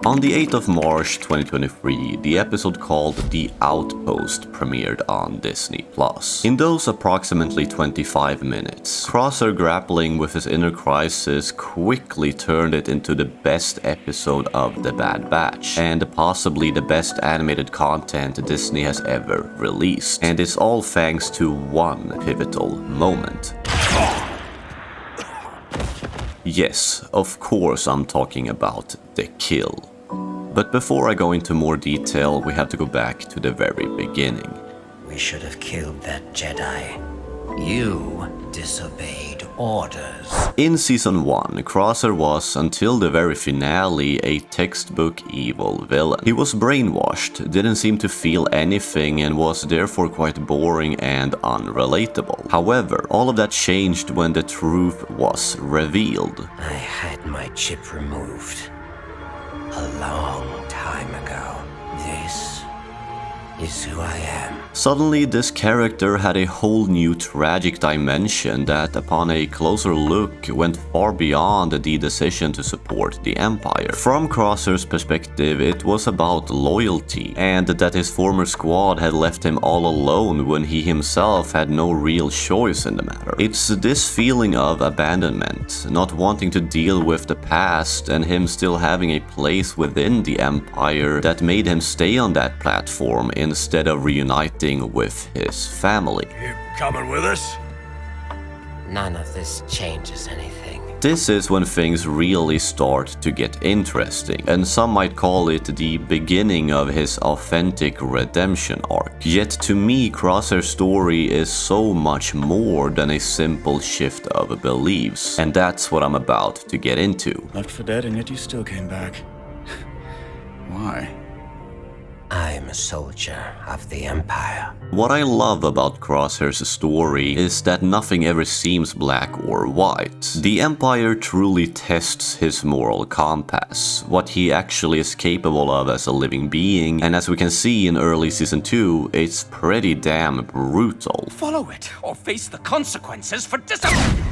On the 8th of March 2023, the episode called The Outpost premiered on Disney+. In those approximately 25 minutes, Crosshair grappling with his inner crisis quickly turned it into the best episode of The Bad Batch, and possibly the best animated content Disney has ever released. And it's all thanks to one pivotal moment. Yes, of course I'm talking about the kill. But before I go into more detail, we have to go back to the very beginning. We should have killed that Jedi. You disobeyed orders. In Season 1, Crosshair was, until the very finale, a textbook evil villain. He was brainwashed, didn't seem to feel anything, and was therefore quite boring and unrelatable. However, all of that changed when the truth was revealed. I had my chip removed a long time ago. This is who I am. Suddenly, this character had a whole new tragic dimension that, upon a closer look, went far beyond the decision to support the Empire. From Crosshair's perspective, it was about loyalty, and that his former squad had left him all alone when he himself had no real choice in the matter. It's this feeling of abandonment, not wanting to deal with the past, and him still having a place within the Empire that made him stay on that platform instead of reuniting with his family. You coming with us? None of this changes anything. This is when things really start to get interesting, and some might call it the beginning of his authentic redemption arc. Yet to me, Crosshair's story is so much more than a simple shift of beliefs, and that's what I'm about to get into. Left for dead and yet you still came back. Why? I'm a soldier of the Empire. What I love about Crosshair's story is that nothing ever seems black or white. The Empire truly tests his moral compass, what he actually is capable of as a living being, and as we can see in early Season 2, it's pretty damn brutal. Follow it, or face the consequences for disobeying.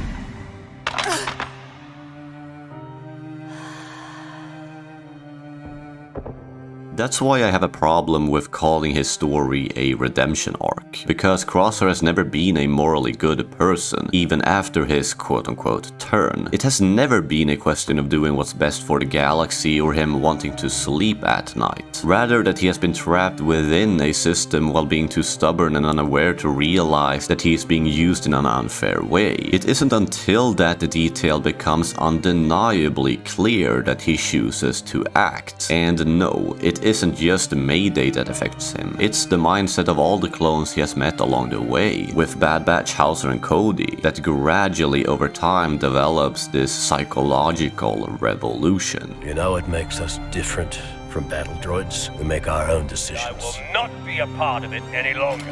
That's why I have a problem with calling his story a redemption arc, because Crosshair has never been a morally good person, even after his quote-unquote turn. It has never been a question of doing what's best for the galaxy or him wanting to sleep at night. Rather that he has been trapped within a system while being too stubborn and unaware to realize that he is being used in an unfair way. It isn't until that detail becomes undeniably clear that he chooses to act. And no, it isn't just the Mayday that affects him, it's the mindset of all the clones he has met along the way, with Bad Batch, Hauser and Cody, that gradually over time develops this psychological revolution. You know what makes us different from battle droids? We make our own decisions. I will not be a part of it any longer.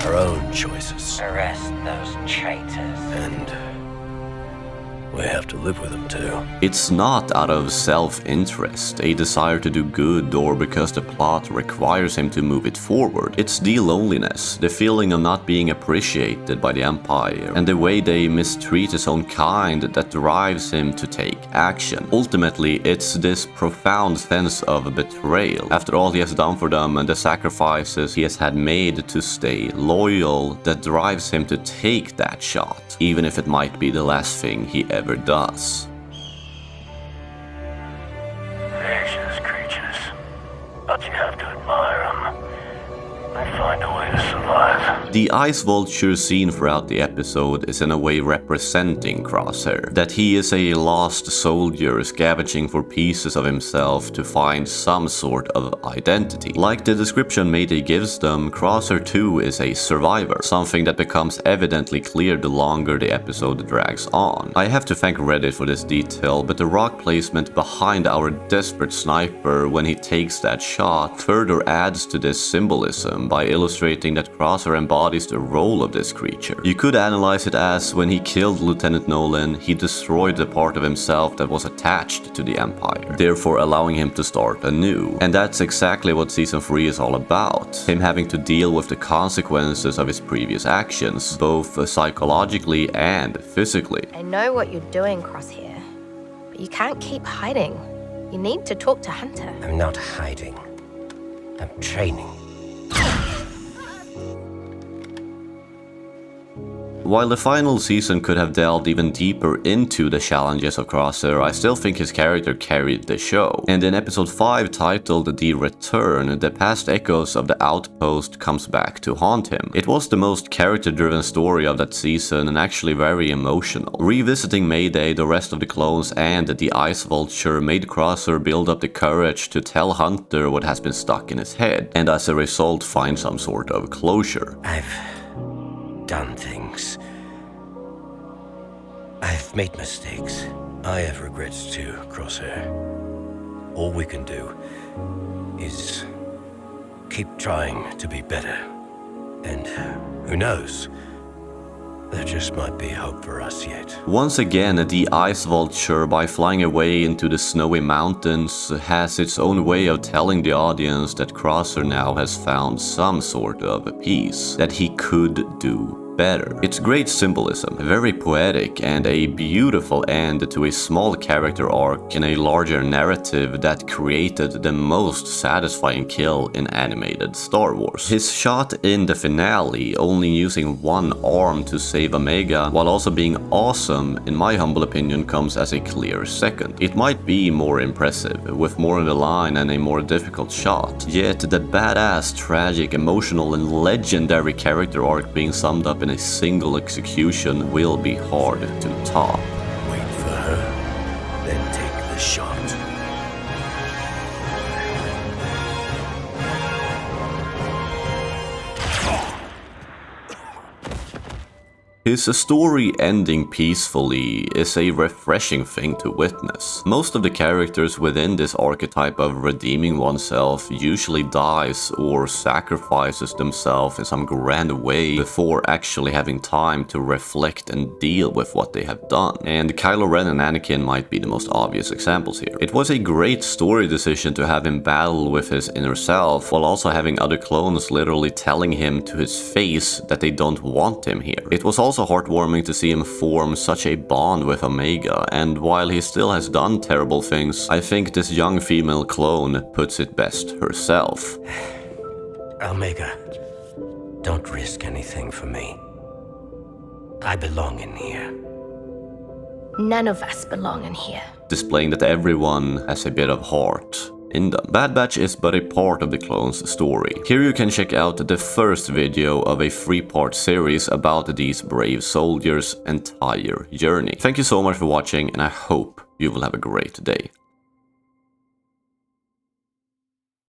Our own choices. Arrest those traitors. And we have to live with them too. It's not out of self-interest, a desire to do good, or because the plot requires him to move it forward. It's the loneliness, the feeling of not being appreciated by the Empire, and the way they mistreat his own kind that drives him to take action. Ultimately, it's this profound sense of betrayal, after all he has done for them and the sacrifices he has had made to stay loyal, that drives him to take that shot, even if it might be the last thing he ever does. Vicious creatures. But you have to admire them. And find a way to survive. The Ice Vulture seen throughout the episode is in a way representing Crosshair, that he is a lost soldier scavenging for pieces of himself to find some sort of identity. Like the description Mayday gives them, Crosshair too is a survivor, something that becomes evidently clear the longer the episode drags on. I have to thank Reddit for this detail, but the rock placement behind our desperate sniper when he takes that shot further adds to this symbolism by illustrating that Crosshair embodies the role of this creature. You could analyze it as when he killed Lieutenant Nolan, he destroyed the part of himself that was attached to the Empire, therefore allowing him to start anew. And that's exactly what Season 3 is all about, him having to deal with the consequences of his previous actions, both psychologically and physically. I know what you're doing, Crosshair, but you can't keep hiding. You need to talk to Hunter. I'm not hiding. I'm training. While the final season could have delved even deeper into the challenges of Crosshair, I still think his character carried the show. And in episode 5, titled The Return, the past echoes of the Outpost comes back to haunt him. It was the most character-driven story of that season and actually very emotional. Revisiting Mayday, the rest of the clones, and the Ice Vulture made Crosshair build up the courage to tell Hunter what has been stuck in his head, and as a result find some sort of closure. I've done things. I've made mistakes. I have regrets too, Crosshair. All we can do is keep trying to be better. And who knows? There just might be hope for us yet. Once again, the Ice Vulture, by flying away into the snowy mountains, has its own way of telling the audience that Crosshair now has found some sort of peace, that he could do better. It's great symbolism, very poetic, and a beautiful end to a small character arc in a larger narrative that created the most satisfying kill in animated Star Wars. His shot in the finale, only using one arm to save Omega, while also being awesome, in my humble opinion, comes as a clear second. It might be more impressive, with more on the line and a more difficult shot, yet the badass, tragic, emotional, and legendary character arc being summed up in a single execution will be hard to top. Wait for her, then take the shot. His story ending peacefully is a refreshing thing to witness. Most of the characters within this archetype of redeeming oneself usually dies or sacrifices themselves in some grand way before actually having time to reflect and deal with what they have done. And Kylo Ren and Anakin might be the most obvious examples here. It was a great story decision to have him battle with his inner self, while also having other clones literally telling him to his face that they don't want him here. It was also heartwarming to see him form such a bond with Omega, and while he still has done terrible things, I think this young female clone puts it best herself. Omega, don't risk anything for me. I belong in here. None of us belong in here. Displaying that everyone has a bit of heart in them. Bad Batch is but a part of the clone's story. Here you can check out the first video of a 3-part series about these brave soldiers' entire journey. Thank you so much for watching, and I hope you will have a great day.